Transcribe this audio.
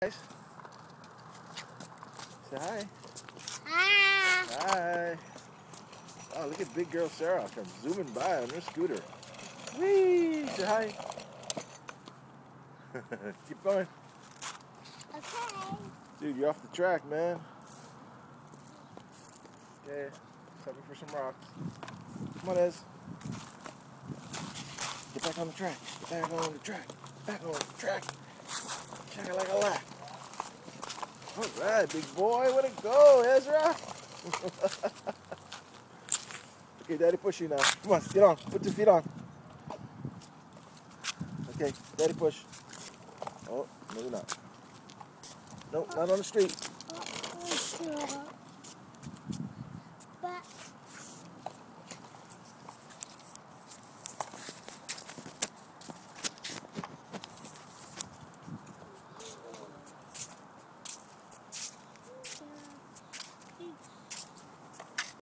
Guys. Say hi. Hi. Hi. Oh, look at big girl Sarah. I'm zooming by on her scooter. Whee! Say hi. Keep going. Okay. Dude, you're off the track, man. Okay. Stop me for some rocks. Come on, Ez. Get back on the track. Get back on the track. Back on the track. Check it like a lot. All right, big boy. Way to go, Ezra. Okay, Daddy push you now. Come on, get on. Put your feet on. Okay, Daddy push. Oh, maybe not. Nope, not on the street.